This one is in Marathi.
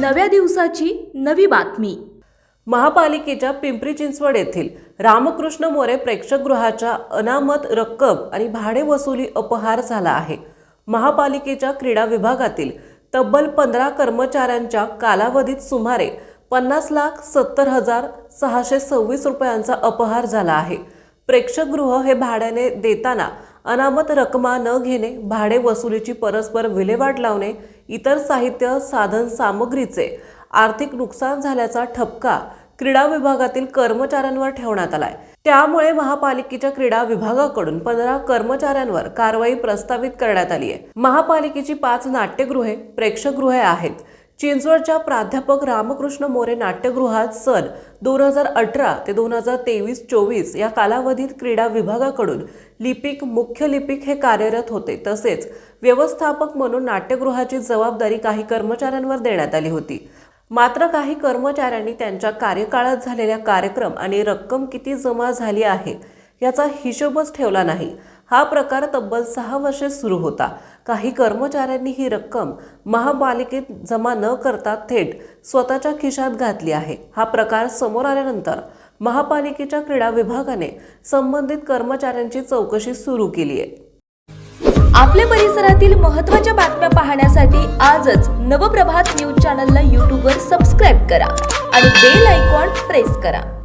नव्या दिवसाची नवी बातमी। महापालिकेच्या पिंपरी चिंचवड येथील रामकृष्ण मोरे प्रेक्षकगृहाच्या अनामत रक्कम आणि भाडे वसुली अपहार झाला आहे। महापालिकेच्या क्रीडा विभागातील तब्बल 15 कर्मचाऱ्यांच्या कालावधीत सुमारे 50,70,626 रुपयांचा अपहार झाला आहे। प्रेक्षकगृह हे भाड्याने देताना अनामत रक्कमा न घेणे, भाडे वसुलीची परस्पर विल्हेवाट लावणे, इतर साहित्य साधन सामग्रीचे आर्थिक नुकसान झाल्याचा ठपका क्रीडा विभागातील कर्मचाऱ्यांवर ठेवण्यात आलाय। त्यामुळे महापालिकेच्या क्रीडा विभागाकडून 15 कर्मचाऱ्यांवर कारवाई प्रस्तावित करण्यात आली आहे। महापालिकेची 5 नाट्यगृहे, प्रेक्षकगृहे आहेत। चिंचवडच्या प्राध्यापक रामकृष्ण मोरे नाट्यगृहात सन 2018 ते 2023-24 या कालावधीत क्रीडा विभागाकडून लिपिक, मुख्य लिपिक हे कार्यरत होते। तसेच व्यवस्थापक म्हणून नाट्यगृहाची जबाबदारी काही कर्मचाऱ्यांवर देण्यात आली होती। मात्र काही कर्मचाऱ्यांनी त्यांच्या कार्यकाळात झालेल्या कार्यक्रम आणि रक्कम किती जमा झाली आहे याचा हिशोबच ठेवला नाही। हा प्रकार तब्बल 6 वर्षे सुरू होता। काही कर्मचाऱ्यांनी ही रक्कम महापालिकेत जमा न करता थेट स्वतःच्या खिशात घातली आहे। हा प्रकार समोर आल्यानंतर महापालिकेच्या क्रीडा विभागाने संबंधित कर्मचाऱ्यांची चौकशी सुरू केली आहे। आपल्या परिसरातील महत्त्वाच्या बातम्या पाहण्यासाठी आजच नवप्रभात न्यूज चॅनलला YouTube वर सबस्क्राइब करा आणि बेल आयकॉन प्रेस करा।